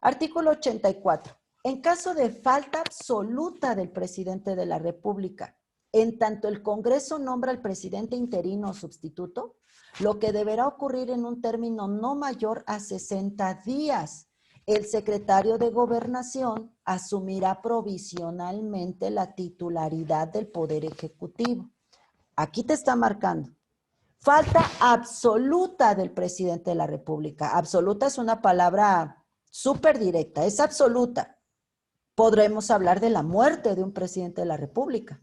Speaker 1: Artículo 84. En caso de falta absoluta del presidente de la República, en tanto el Congreso nombra al presidente interino o sustituto, lo que deberá ocurrir en un término no mayor a 60 días. El secretario de Gobernación asumirá provisionalmente la titularidad del Poder Ejecutivo. Aquí te está marcando. Falta absoluta del presidente de la República. Absoluta es una palabra súper directa, es absoluta. Podremos hablar de la muerte de un presidente de la República.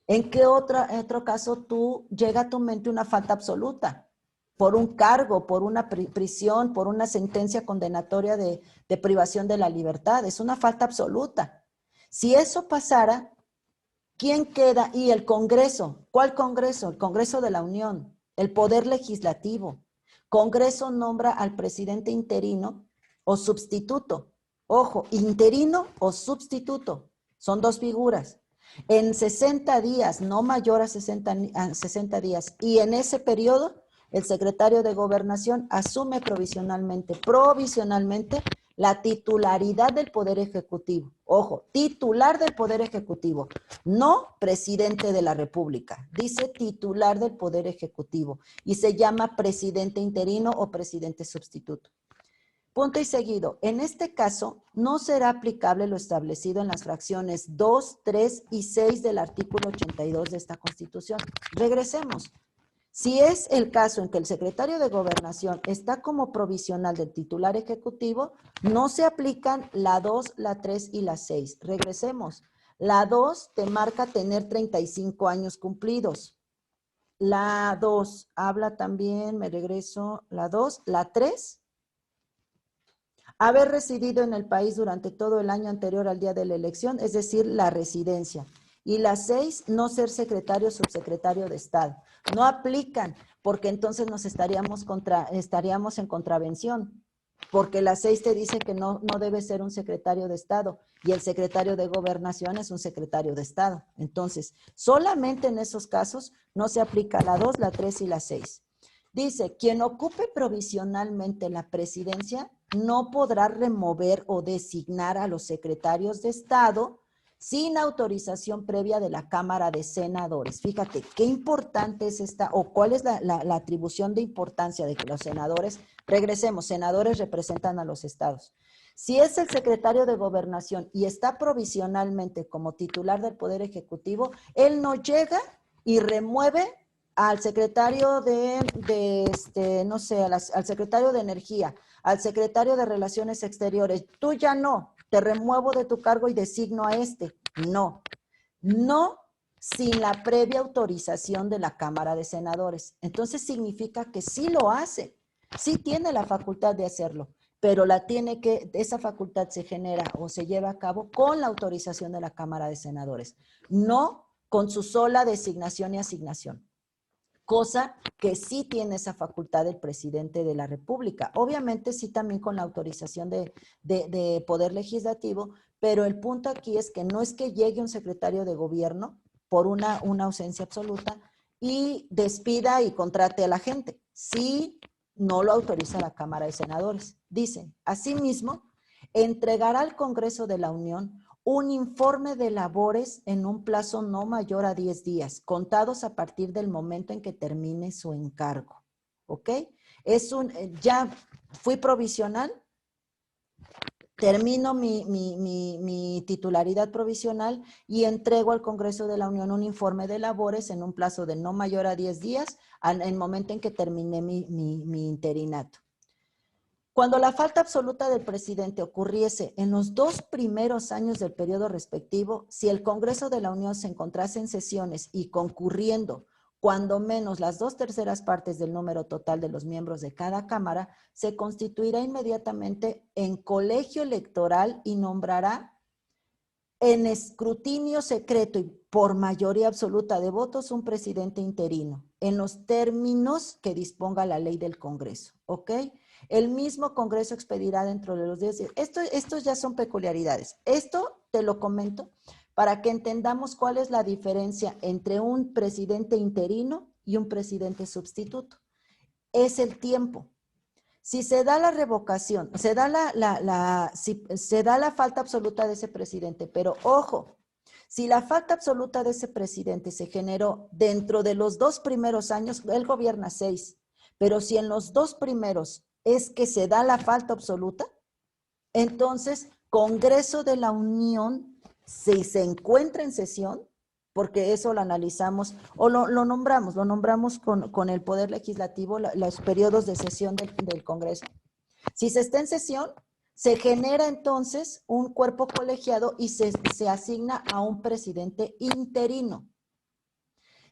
Speaker 1: ¿En qué otro caso llega a tu mente una falta absoluta? Por un cargo, por una prisión, por una sentencia condenatoria de privación de la libertad. Es una falta absoluta. Si eso pasara, ¿quién queda? Y el Congreso. ¿Cuál Congreso? El Congreso de la Unión, el Poder Legislativo. Congreso nombra al presidente interino o sustituto. Ojo, interino o sustituto. Son dos figuras. En 60 días, no mayor a 60 días, y en ese periodo, el secretario de Gobernación asume provisionalmente la titularidad del Poder Ejecutivo. Ojo, titular del Poder Ejecutivo, no presidente de la República. Dice titular del Poder Ejecutivo y se llama presidente interino o presidente sustituto. Punto y seguido. En este caso, no será aplicable lo establecido en las fracciones 2, 3 y 6 del artículo 82 de esta Constitución. Regresemos. Si es el caso en que el secretario de Gobernación está como provisional del titular ejecutivo, no se aplican la 2, la 3 y la 6. Regresemos. La 2 te marca tener 35 años cumplidos. La 2 habla también, me regreso, la 2, la 3, haber residido en el país durante todo el año anterior al día de la elección, es decir, la residencia. Y la 6, no ser secretario o subsecretario de Estado. No aplican, porque entonces estaríamos en contravención, porque la 6 te dice que no debe ser un secretario de Estado, y el secretario de Gobernación es un secretario de Estado. Entonces, solamente en esos casos no se aplica la 2, la 3 y la 6. Dice, quien ocupe provisionalmente la presidencia no podrá remover o designar a los secretarios de Estado sin autorización previa de la Cámara de Senadores. Fíjate, qué importante es esta, o cuál es la atribución de importancia de que los senadores, regresemos, senadores representan a los estados. Si es el secretario de Gobernación y está provisionalmente como titular del Poder Ejecutivo, él no llega y remueve al secretario al secretario de Energía, al secretario de Relaciones Exteriores. Tú ya no, te remuevo de tu cargo y designo a este. No, no sin la previa autorización de la Cámara de Senadores. Entonces significa que sí lo hace, sí tiene la facultad de hacerlo, pero esa facultad se genera o se lleva a cabo con la autorización de la Cámara de Senadores, no con su sola designación y asignación. cosa que sí tiene esa facultad el presidente de la República. Obviamente sí también con la autorización de Poder Legislativo, pero el punto aquí es que no es que llegue un secretario de gobierno por una ausencia absoluta y despida y contrate a la gente. Sí, no lo autoriza la Cámara de Senadores. Dicen, asimismo, entregará al Congreso de la Unión un informe de labores en un plazo no mayor a 10 días, contados a partir del momento en que termine su encargo. ¿Ok? Ya fui provisional, termino mi titularidad provisional y entrego al Congreso de la Unión un informe de labores en un plazo de no mayor a 10 días, en el momento en que terminé mi interinato. Cuando la falta absoluta del presidente ocurriese en los 2 primeros años del periodo respectivo, si el Congreso de la Unión se encontrase en sesiones y concurriendo cuando menos las 2/3 partes del número total de los miembros de cada Cámara, se constituirá inmediatamente en colegio electoral y nombrará en escrutinio secreto y por mayoría absoluta de votos un presidente interino, en los términos que disponga la ley del Congreso, ¿ok? El mismo Congreso expedirá dentro de los 10 días. Estos ya son peculiaridades. Esto te lo comento para que entendamos cuál es la diferencia entre un presidente interino y un presidente sustituto. Es el tiempo. Si se da la revocación, se da se da la falta absoluta de ese presidente, pero ojo, si la falta absoluta de ese presidente se generó dentro de los 2 primeros años, él gobierna 6, pero si en los 2 primeros es que se da la falta absoluta, entonces Congreso de la Unión, si se encuentra en sesión, porque eso lo analizamos, o lo nombramos con el Poder Legislativo, los periodos de sesión del Congreso. Si se está en sesión, se genera entonces un cuerpo colegiado y se asigna a un presidente interino.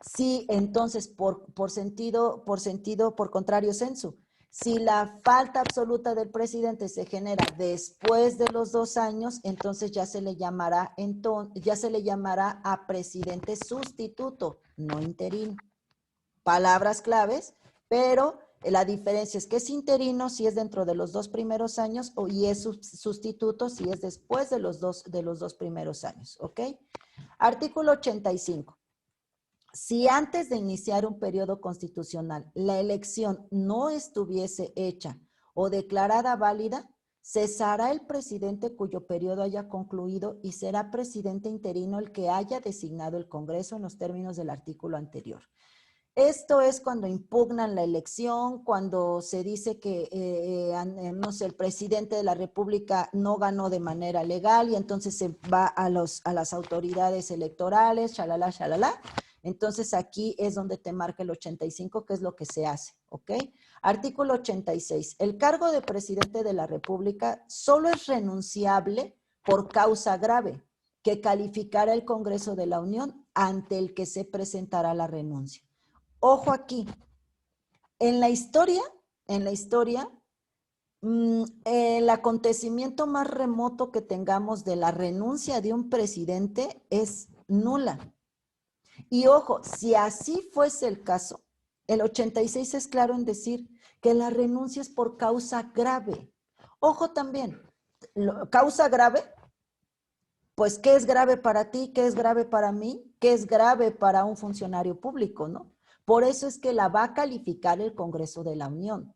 Speaker 1: Si entonces, por contrario sensu, si la falta absoluta del presidente se genera después de los 2 años, entonces ya se le llamará a presidente sustituto, no interino. Palabras claves, pero la diferencia es que es interino si es dentro de los 2 primeros años y es sustituto si es después de los dos primeros años, ¿ok? Artículo 85. Si antes de iniciar un periodo constitucional la elección no estuviese hecha o declarada válida, cesará el presidente cuyo periodo haya concluido y será presidente interino el que haya designado el Congreso en los términos del artículo anterior. Esto es cuando impugnan la elección, cuando se dice que, no sé, el presidente de la República no ganó de manera legal y entonces se va a las autoridades electorales, shalala, shalala. Entonces aquí es donde te marca el 85, que es lo que se hace, ¿ok? Artículo 86. El cargo de presidente de la República solo es renunciable por causa grave que calificará el Congreso de la Unión ante el que se presentará la renuncia. Ojo aquí, en la historia, el acontecimiento más remoto que tengamos de la renuncia de un presidente es nula. Y ojo, si así fuese el caso, el 86 es claro en decir que la renuncia es por causa grave. Ojo también, causa grave, pues ¿qué es grave para ti? ¿Qué es grave para mí? ¿Qué es grave para un funcionario público, no? Por eso es que la va a calificar el Congreso de la Unión.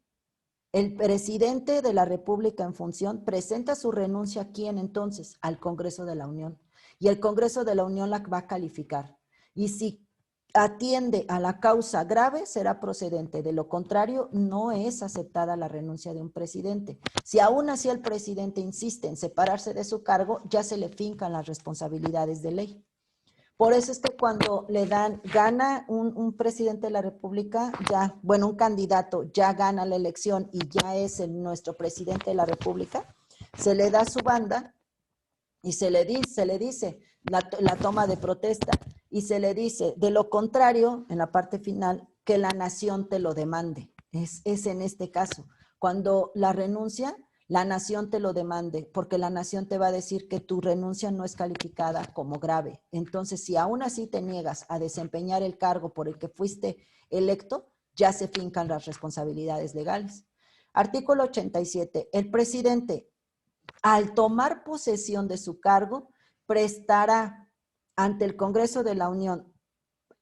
Speaker 1: El presidente de la República en función presenta su renuncia a ¿quién entonces? Al Congreso de la Unión. Y el Congreso de la Unión la va a calificar. Y si atiende a la causa grave, será procedente. De lo contrario, no es aceptada la renuncia de un presidente. Si aún así el presidente insiste en separarse de su cargo, ya se le fincan las responsabilidades de ley. Por eso es que cuando gana un presidente de la República, un candidato ya gana la elección y ya es nuestro presidente de la República, se le da su banda y se le dice la toma de protesta y se le dice, de lo contrario, en la parte final, que la nación te lo demande. Es en este caso, cuando la renuncia la nación te lo demande, porque la nación te va a decir que tu renuncia no es calificada como grave. Entonces, si aún así te niegas a desempeñar el cargo por el que fuiste electo, ya se fincan las responsabilidades legales. Artículo 87. El presidente, al tomar posesión de su cargo, prestará ante el Congreso de la Unión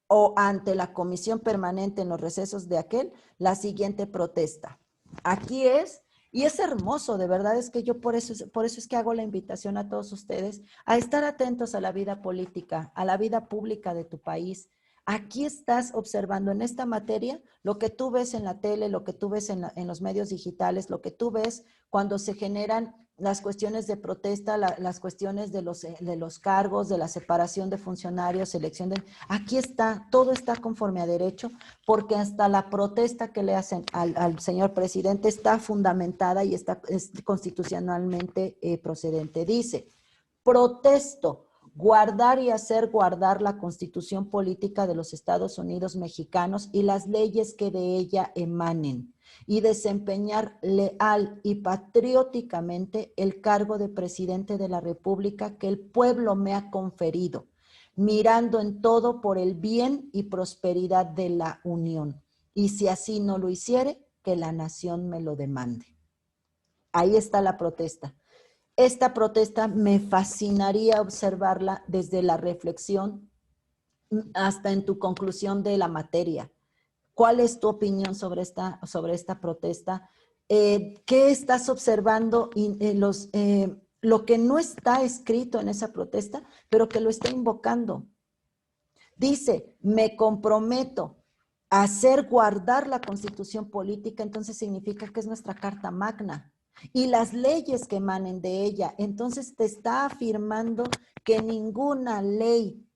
Speaker 1: o ante la comisión permanente en los recesos de aquel la siguiente protesta. Aquí es, y es hermoso, de verdad es que yo por eso es que hago la invitación a todos ustedes a estar atentos a la vida política, a la vida pública de tu país. Aquí estás observando en esta materia lo que tú ves en la tele, lo que tú ves en los medios digitales, lo que tú ves cuando se generan las cuestiones de protesta, las cuestiones de los cargos, de la separación de funcionarios, selección de... Aquí está, todo está conforme a derecho, porque hasta la protesta que le hacen al señor presidente está fundamentada y está es constitucionalmente procedente. Dice, protesto guardar y hacer guardar la Constitución Política de los Estados Unidos Mexicanos y las leyes que de ella emanen, y desempeñar leal y patrióticamente el cargo de presidente de la República que el pueblo me ha conferido, mirando en todo por el bien y prosperidad de la Unión. Y si así no lo hiciere, que la nación me lo demande. Ahí está la protesta. Esta protesta me fascinaría observarla desde la reflexión hasta en tu conclusión de la materia. ¿Cuál es tu opinión sobre esta protesta? ¿Qué estás observando? Lo que no está escrito en esa protesta, pero que lo está invocando. Dice, me comprometo a hacer guardar la Constitución Política, entonces significa que es nuestra Carta Magna. Y las leyes que emanen de ella, entonces te está afirmando que ninguna ley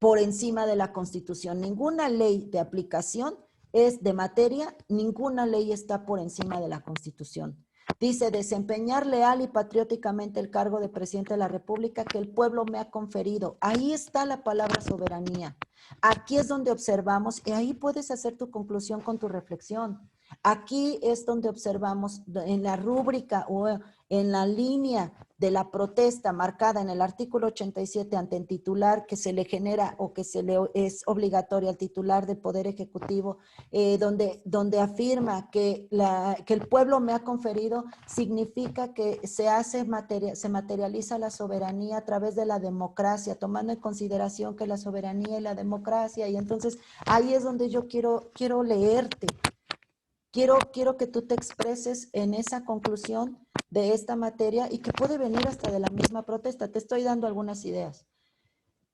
Speaker 1: por encima de la Constitución, ninguna ley de aplicación es de materia, ninguna ley está por encima de la Constitución. Dice, desempeñar leal y patrióticamente el cargo de presidente de la República que el pueblo me ha conferido. Ahí está la palabra soberanía. Aquí es donde observamos, y ahí puedes hacer tu conclusión con tu reflexión. Aquí es donde observamos en la rúbrica o en la línea de la protesta marcada en el artículo 87 ante el titular que se le genera o que se le es obligatoria al titular del Poder Ejecutivo, donde afirma que el pueblo me ha conferido, significa que se materializa la soberanía a través de la democracia, tomando en consideración que la soberanía y la democracia, y entonces ahí es donde yo quiero leerte. Quiero que tú te expreses en esa conclusión de esta materia y que puede venir hasta de la misma protesta. Te estoy dando algunas ideas.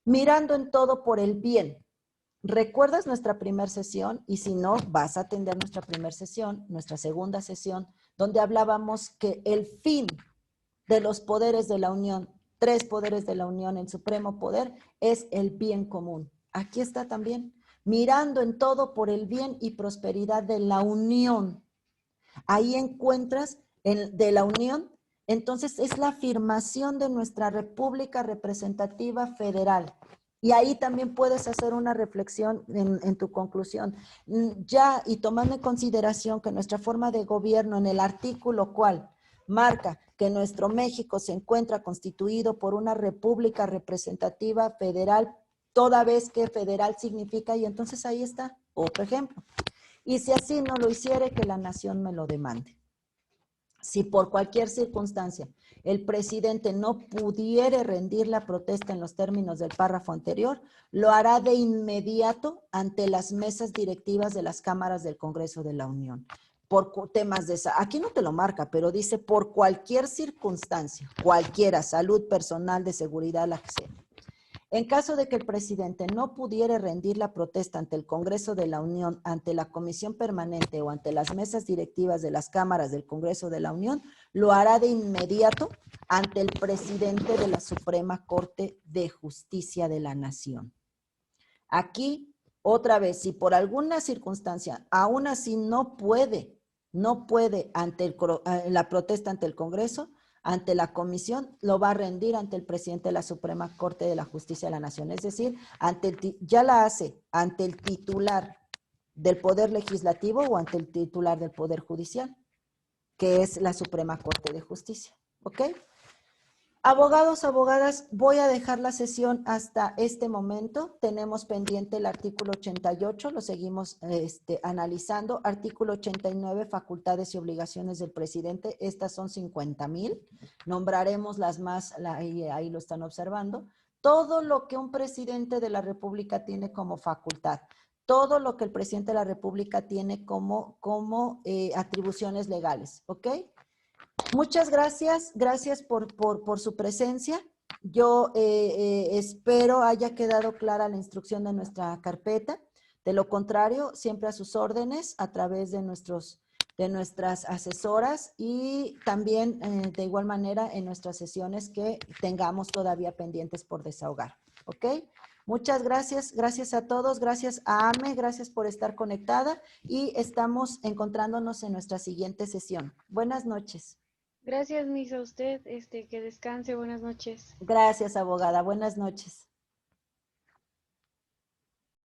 Speaker 1: Mirando en todo por el bien. ¿Recuerdas nuestra primera sesión? Y si no, vas a atender nuestra primera sesión, nuestra segunda sesión, donde hablábamos que el fin de los poderes de la Unión, 3 poderes de la Unión, el supremo poder, es el bien común. Aquí está también. Mirando en todo por el bien y prosperidad de la Unión. Ahí encuentras de la Unión, entonces es la afirmación de nuestra República Representativa Federal. Y ahí también puedes hacer una reflexión en tu conclusión. Ya, y tomando en consideración que nuestra forma de gobierno en el artículo cual marca que nuestro México se encuentra constituido por una República Representativa Federal, toda vez que federal significa, y entonces ahí está otro ejemplo. Y si así no lo hiciere, que la nación me lo demande. Si por cualquier circunstancia el presidente no pudiere rendir la protesta en los términos del párrafo anterior, lo hará de inmediato ante las mesas directivas de las cámaras del Congreso de la Unión. Por temas de esa, aquí no te lo marca, pero dice por cualquier circunstancia, cualquiera, salud, personal, de seguridad, la que sea. En caso de que el presidente no pudiera rendir la protesta ante el Congreso de la Unión, ante la Comisión Permanente o ante las mesas directivas de las cámaras del Congreso de la Unión, lo hará de inmediato ante el presidente de la Suprema Corte de Justicia de la Nación. Aquí, otra vez, si por alguna circunstancia aún así no puede ante la protesta ante el Congreso, ante la comisión, lo va a rendir ante el presidente de la Suprema Corte de la Justicia de la Nación. Es decir, ya la hace ante el titular del Poder Legislativo o ante el titular del Poder Judicial. que es la Suprema Corte de Justicia. ¿Ok? Abogados, abogadas, voy a dejar la sesión hasta este momento. Tenemos pendiente el artículo 88, lo seguimos analizando. Artículo 89, facultades y obligaciones del presidente. Estas son 50,000. Nombraremos las más, ahí lo están observando. Todo lo que un presidente de la República tiene como facultad, todo lo que el presidente de la República tiene como atribuciones legales, ¿ok? Muchas gracias, gracias por su presencia. Yo espero haya quedado clara la instrucción de nuestra carpeta. De lo contrario, siempre a sus órdenes a través de nuestras asesoras y también de igual manera en nuestras sesiones que tengamos todavía pendientes por desahogar. ¿Ok? Muchas gracias, gracias a todos, gracias a AME, gracias por estar conectada y estamos encontrándonos en nuestra siguiente sesión. Buenas noches.
Speaker 2: Gracias, Miss, a usted. Que descanse. Buenas noches.
Speaker 1: Gracias, abogada. Buenas noches.